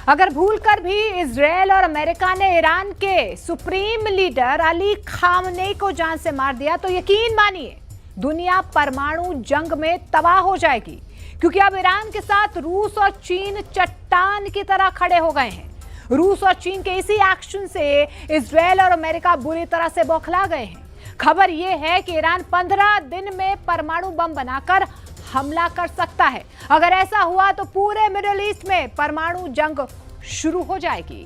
अगर भूलकर भी इजराइल और अमेरिका ने ईरान के सुप्रीम लीडर अली खामनेई को जान से मार दिया तो यकीन मानिए दुनिया परमाणु जंग में तबाह हो जाएगी, क्योंकि अब ईरान के साथ रूस और चीन चट्टान की तरह खड़े हो गए हैं। रूस और चीन के इसी एक्शन से इजराइल और अमेरिका बुरी तरह से बौखला गए हैं। खबर यह है कि ईरान 15 दिन में परमाणु बम बनाकर हमला कर सकता है। अगर ऐसा हुआ तो पूरे मिडिल ईस्ट में परमाणु जंग शुरू हो जाएगी।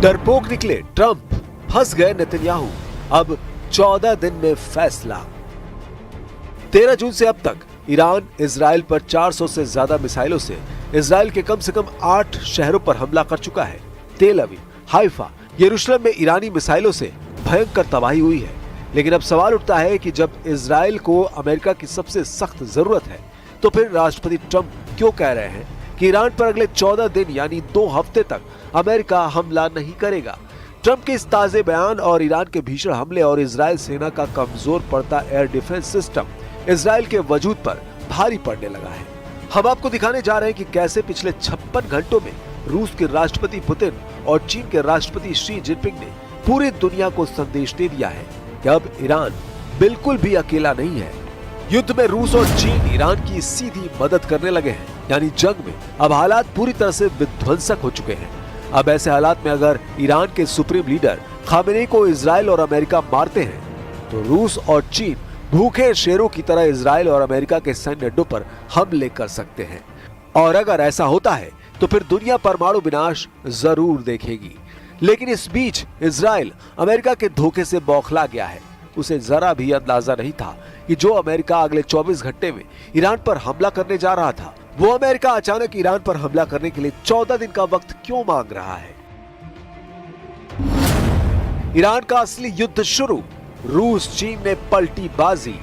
डरपोक निकले ट्रंप, फंस गए नेतन्याहू। अब 14 दिन में फैसला। 13 जून से अब तक ईरान इजराइल पर 400 से ज्यादा मिसाइलों से इजराइल के कम से कम 8 शहरों पर हमला कर चुका है। तेल अवीव, हाइफा, यरूशलेम में ईरानी मिसाइलों से भयंकर तबाही हुई है। लेकिन अब सवाल उठता है कि जब इजराइल को अमेरिका की सबसे सख्त जरूरत है तो फिर राष्ट्रपति ट्रंप क्यों कह रहे हैं कि ईरान पर अगले 14 दिन यानी 2 हफ्ते तक अमेरिका हमला नहीं करेगा। ट्रंप के इस ताजे बयान और ईरान के भीषण हमले और इजराइल सेना का कमजोर पड़ता एयर डिफेंस सिस्टम इजराइल के वजूद पर भारी पड़ने लगा है। हम आपको दिखाने जा रहे हैं कि कैसे पिछले 56 घंटों में रूस के राष्ट्रपति पुतिन और चीन के राष्ट्रपति शी जिनपिंग ने पूरी दुनिया को संदेश दे दिया है कि अब ईरान बिल्कुल भी अकेला नहीं है। युद्ध में रूस और चीन ईरान की सीधी मदद करने लगे हैं, यानी जंग में अब हालात पूरी तरह से विध्वंसक हो चुके हैं। अब ऐसे हालात में अगर ईरान के सुप्रीम लीडर खामेनेई को इजराइल और अमेरिका मारते हैं तो रूस और चीन भूखे शेरों की तरह इजराइल और अमेरिका के सैन्य अड्डों पर हमले कर सकते हैं। और अगर ऐसा होता है तो फिर दुनिया परमाणु विनाश जरूर देखेगी। लेकिन इस बीच इजराइल अमेरिका के धोखे से बौखला गया है। उसे जरा भी अंदाजा नहीं था कि जो अमेरिका अगले 24 घंटे में ईरान पर हमला करने जा रहा था, वो अमेरिका अचानक ईरान पर हमला करने के लिए 14 दिन का वक्त क्यों मांग रहा है। ईरान का असली युद्ध शुरू, रूस चीन ने पलटी बाजी।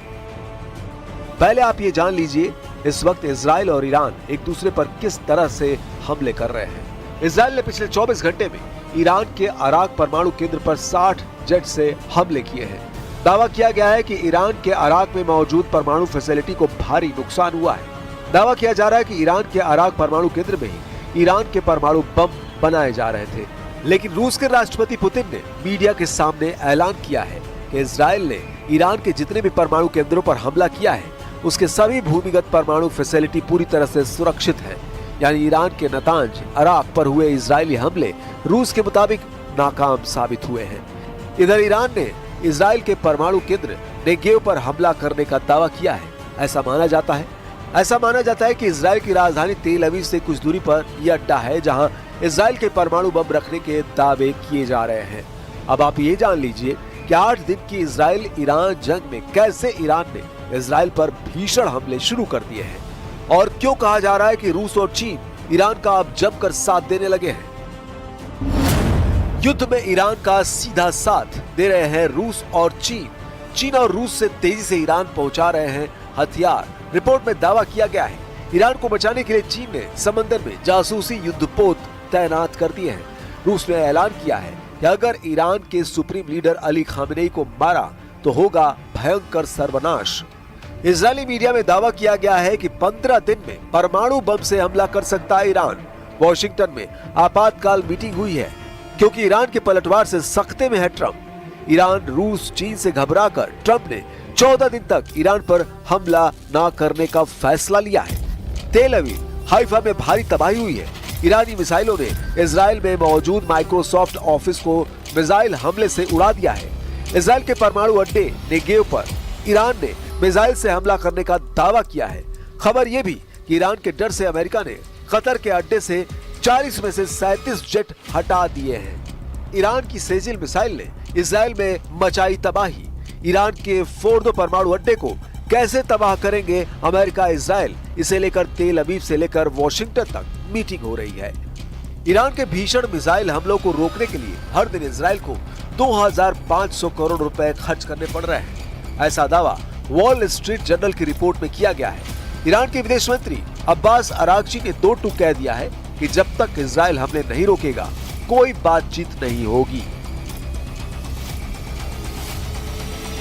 पहले आप ये जान लीजिए इस वक्त इजराइल और ईरान एक दूसरे पर किस तरह से हमले कर रहे हैं। इजराइल ने पिछले 24 घंटे में ईरान के अराक परमाणु केंद्र पर 60 जेट से हमले किए हैं। दावा किया गया है कि ईरान के अराक में मौजूद परमाणु फैसिलिटी को भारी नुकसान हुआ है। दावा किया जा रहा है कि ईरान के अराक परमाणु केंद्र में ही ईरान के परमाणु बम बनाए जा रहे थे। लेकिन रूस के राष्ट्रपति पुतिन ने मीडिया के सामने ऐलान किया है कि इजराइल ने ईरान के जितने भी परमाणु केंद्रों पर हमला किया है उसके सभी भूमिगत परमाणु फैसिलिटी पूरी तरह से सुरक्षित है। यानी ईरान के नतांज अराक पर हुए इजरायली हमले रूस के मुताबिक नाकाम साबित हुए हैं। इधर ईरान ने इजराइल के परमाणु केंद्र नेगेव पर हमला करने का दावा किया है। ऐसा माना जाता है कि इजराइल की राजधानी तेल अवीव से कुछ दूरी पर यह अड्डा है जहां इजराइल के परमाणु बम रखने के दावे किए जा रहे हैं। अब आप ये जान लीजिए कि 8 दिन की इजराइल ईरान जंग में कैसे ईरान ने इजराइल पर भीषण हमले शुरू कर दिए हैं और क्यों कहा जा रहा है कि रूस और चीन ईरान का अब जमकर साथ देने लगे हैं। युद्ध में ईरान का सीधा साथ दे रहे हैं रूस और चीन। चीन और रूस से तेजी से ईरान पहुंचा रहे हैं हथियार। रिपोर्ट में दावा किया गया है ईरान को बचाने के लिए चीन ने समंदर में जासूसी युद्धपोत तैनात कर दिए हैं। रूस ने ऐलान किया है कि अगर ईरान के सुप्रीम लीडर अली खामेनेई को मारा तो होगा भयंकर सर्वनाश। इजरायली मीडिया में दावा किया गया है कि 15 दिन में परमाणु बम से हमला कर सकता है ईरान। वॉशिंगटन में आपातकाल मीटिंग हुई है क्योंकि ईरान के पलटवार से सख्ते में है ट्रंप। ईरान, रूस, चीन से घबराकर ट्रंप ने 14 दिन तक ईरान पर हमला न करने का फैसला लिया है। तेल अवीव, हाइफा में भारी तबाही हुई है। ईरानी मिसाइलों ने इजराइल में मौजूद माइक्रोसॉफ्ट ऑफिस को मिसाइल हमले से उड़ा दिया है। इजराइल के परमाणु अड्डे नेगेव पर ईरान ने मिसाइल से हमला करने का दावा किया है। खबर यह भी कि ईरान के डर से अमेरिका ने कतर के अड्डे से 40 में से 37 जेट हटा दिए हैं। ईरान की सेजिल मिसाइल ने इजराइल में मचाई तबाही। ईरान के फोर्दो परमाणु अड्डे को कैसे तबाह करेंगे अमेरिका इजराइल, इसे लेकर तेल अवीव से लेकर वॉशिंगटन तक मीटिंग हो रही है। ईरान के भीषण मिसाइल हमलों को रोकने के लिए हर दिन इजराइल को 2500 करोड़ रुपए खर्च करने पड़ रहे हैं। ऐसा दावा वॉल स्ट्रीट जर्नल की रिपोर्ट में किया गया है। ईरान के विदेश मंत्री अब्बास अरागची ने 2 टूक कह दिया है कि जब तक इजराइल हमले नहीं रोकेगा कोई बातचीत नहीं होगी।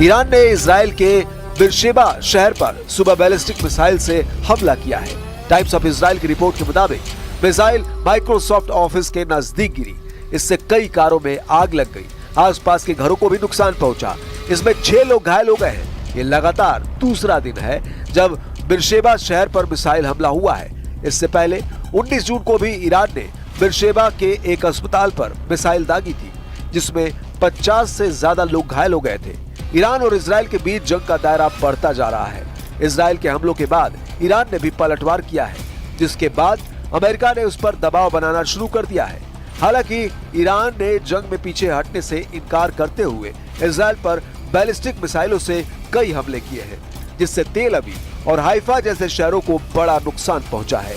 ईरान ने इजराइल के बिरशेबा शहर पर सुबह बैलिस्टिक मिसाइल से हमला किया है। टाइम्स ऑफ इजराइल की रिपोर्ट के मुताबिक मिसाइल माइक्रोसॉफ्ट ऑफिस के नजदीक गिरी, इससे कई कारों में आग लग गई, आसपास के घरों को भी नुकसान पहुंचा, इसमें 6 लोग घायल हो गए हैं। ये लगातार दूसरा दिन है जब बिरशेबा शहर पर मिसाइल हमला हुआ है। इससे पहले 19 जून को भी ईरान ने बिरशेबा के एक अस्पताल पर मिसाइल दागी थी, जिसमें 50 से ज्यादा लोग घायल हो गए थे। ईरान और इजराइल के बीच जंग का दायरा बढ़ता जा रहा है। इजराइल के हमलों के बाद ईरान ने भी पलटवार किया है, जिसके बाद अमेरिका ने उस पर दबाव बनाना शुरू कर दिया है। हालांकि ईरान ने जंग में पीछे हटने से इनकार करते हुए इजराइल पर बैलिस्टिक मिसाइलों से कई हमले किए हैं, जिससे तेल अवीव और हाइफा जैसे शहरों को बड़ा नुकसान पहुंचा है।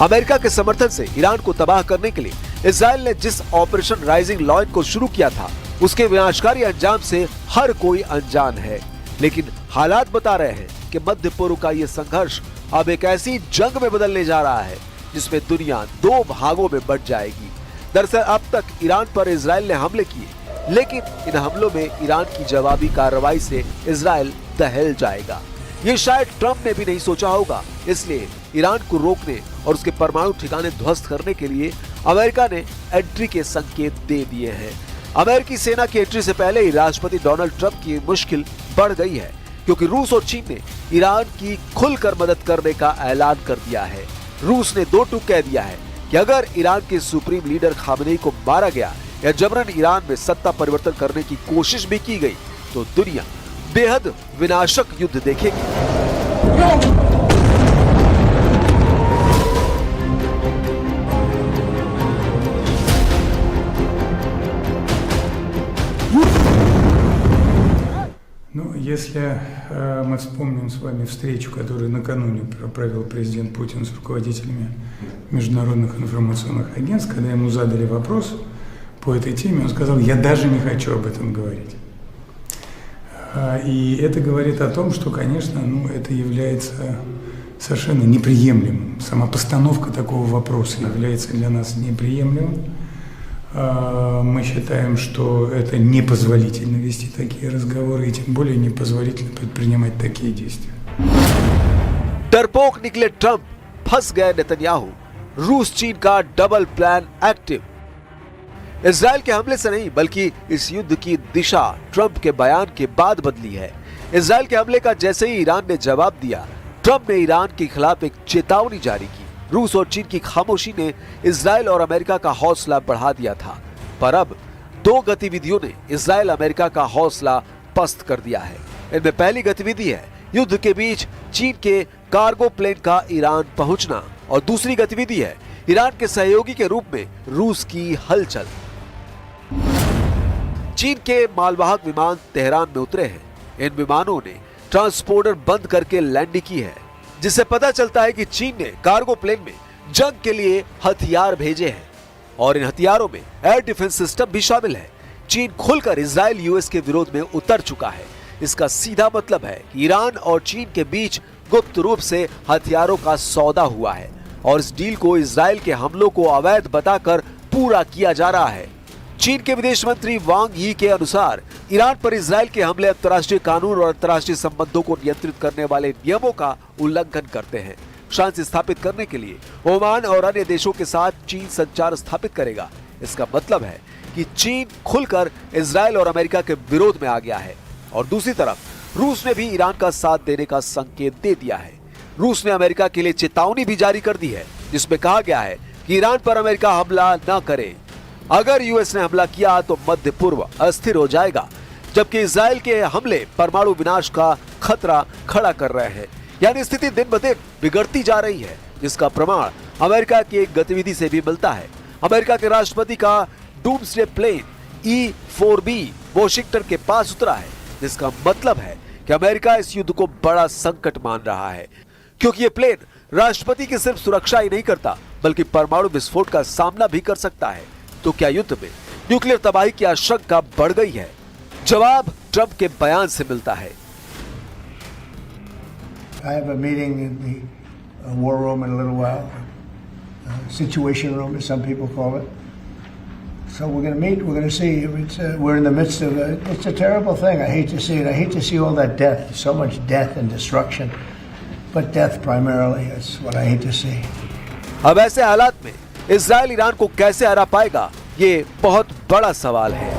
अमेरिका के समर्थन से ईरान को तबाह करने के लिए इजराइल ने जिस ऑपरेशन राइजिंग लॉयन को शुरू किया था, उसके विनाशकारी अंजाम से हर कोई अनजान है। लेकिन हालात बता रहे हैं कि मध्य पूर्व का ये संघर्ष अब एक ऐसी जंग में बदलने जा रहा है जिसमें दुनिया 2 भागों में बंट जाएगी। दरअसल अब तक ईरान पर इजराइल ने हमले किए, लेकिन इन हमलों में ईरान की जवाबी कार्रवाई से इजराइल दहल जाएगा। ये शायद ट्रंप ने भी नहीं सोचा होगा, इसलिए ईरान को रोकने और उसके परमाणु ठिकाने ध्वस्त करने के लिए अमेरिका ने एंट्री के संकेत दे दिए हैं। अमेरिकी सेना की एंट्री से पहले ही राष्ट्रपति डोनाल्ड ट्रंप की मुश्किल बढ़ गई है, क्योंकि रूस और चीन ने ईरान की खुलकर मदद करने का ऐलान कर दिया है। रूस ने 2 टूक कह दिया है कि अगर ईरान के सुप्रीम लीडर खामेनेई को मारा गया या जबरन ईरान में सत्ता परिवर्तन करने की कोशिश भी की गई तो दुनिया बेहद विनाशक युद्ध देखेगी। Ну, если мы вспомним с вами встречу, которую накануне провел президент Путин с руководителями международных информационных агентств, когда ему задали вопрос по этой теме, он сказал: «Я даже не хочу об этом говорить». И это говорит о том, что, конечно, это является совершенно неприемлемым. Сама постановка такого вопроса является для нас неприемлемым. Мы считаем, что это непозволительно вести такие разговоры и тем более непозволительно предпринимать такие действия. डरपोक निकले ट्रंप, फंस गए नेतन्याहू, रूस चीन का डबल प्लान एक्टिव। इजराइल के हमले से नहीं बल्कि इस युद्ध की दिशा ट्रंप के बयान के बाद बदली है। इजराइल के हमले का जैसे ही ईरान ने जवाब दिया, ट्रंप ने ईरान के खिलाफ एक चेतावनी जारी की। रूस और चीन की खामोशी ने इजराइल और अमेरिका का हौसला बढ़ा दिया था, पर अब 2 गतिविधियों ने इजराइल अमेरिका का हौसला पस्त कर दिया है। इनमें पहली गतिविधि है युद्ध के बीच चीन के कार्गो प्लेन का ईरान पहुंचना और दूसरी गतिविधि है ईरान के सहयोगी के रूप में रूस की हलचल। चीन के मालवाहक विमान तेहरान में उतरे हैं। इन विमानों ने ट्रांसपोर्टर बंद करके लैंडिंग की है, जिससे पता चलता है कि चीन ने कार्गो प्लेन में जंग के लिए हथियार भेजे हैं और इन हथियारों में एयर डिफेंस सिस्टम भी शामिल है। चीन खुलकर इजराइल यूएस के विरोध में उतर चुका है। इसका सीधा मतलब है कि ईरान और चीन के बीच गुप्त रूप से हथियारों का सौदा हुआ है और इस डील को इजराइल के हमलों को अवैध बताकर पूरा किया जा रहा है। चीन के विदेश मंत्री वांग यी के अनुसार ईरान पर इजराइल के हमले अंतर्राष्ट्रीय कानून और अंतर्राष्ट्रीय संबंधों को नियंत्रित करने वाले नियमों का उल्लंघन करते हैं। शांति स्थापित करने के लिए ओमान और अन्य देशों के साथ चीन संचार स्थापित करेगा। इसका मतलब है कि चीन खुलकर इजराइल और अमेरिका के विरोध में आ गया है और दूसरी तरफ रूस ने भी ईरान का साथ देने का संकेत दे दिया है। रूस ने अमेरिका के लिए चेतावनी भी जारी कर दी है, जिसमें कहा गया है कि ईरान पर अमेरिका हमला न करे। अगर यूएस ने हमला किया तो मध्य पूर्व अस्थिर हो जाएगा, जबकि इजराइल के हमले परमाणु विनाश का खतरा खड़ा कर रहे हैं। यानी स्थिति दिन ब दिन बिगड़ती जा रही है, जिसका प्रमाण अमेरिका की एक गतिविधि से भी मिलता है। अमेरिका के राष्ट्रपति का डूम्सडे प्लेन E-4B वॉशिंगटन के पास उतरा है, जिसका मतलब है कि अमेरिका इस युद्ध को बड़ा संकट मान रहा है, क्योंकि ये प्लेन राष्ट्रपति की सिर्फ सुरक्षा ही नहीं करता बल्कि परमाणु विस्फोट का सामना भी कर सकता है। तो क्या युद्ध में न्यूक्लियर तबाही की आशंका बढ़ गई है? जवाब ट्रंप के बयान से मिलता है। I have a meeting in the war room in a little while, situation room as some people call it. So we're going to meet. We're going to see. We're in the midst of it's a terrible thing. I hate to see it. I hate to see all that death, so much death and destruction. But death primarily is what I hate to see. अब ऐसे हालात में Israel Iran को कैसे हरा पाएगा, ये बहुत बड़ा सवाल है।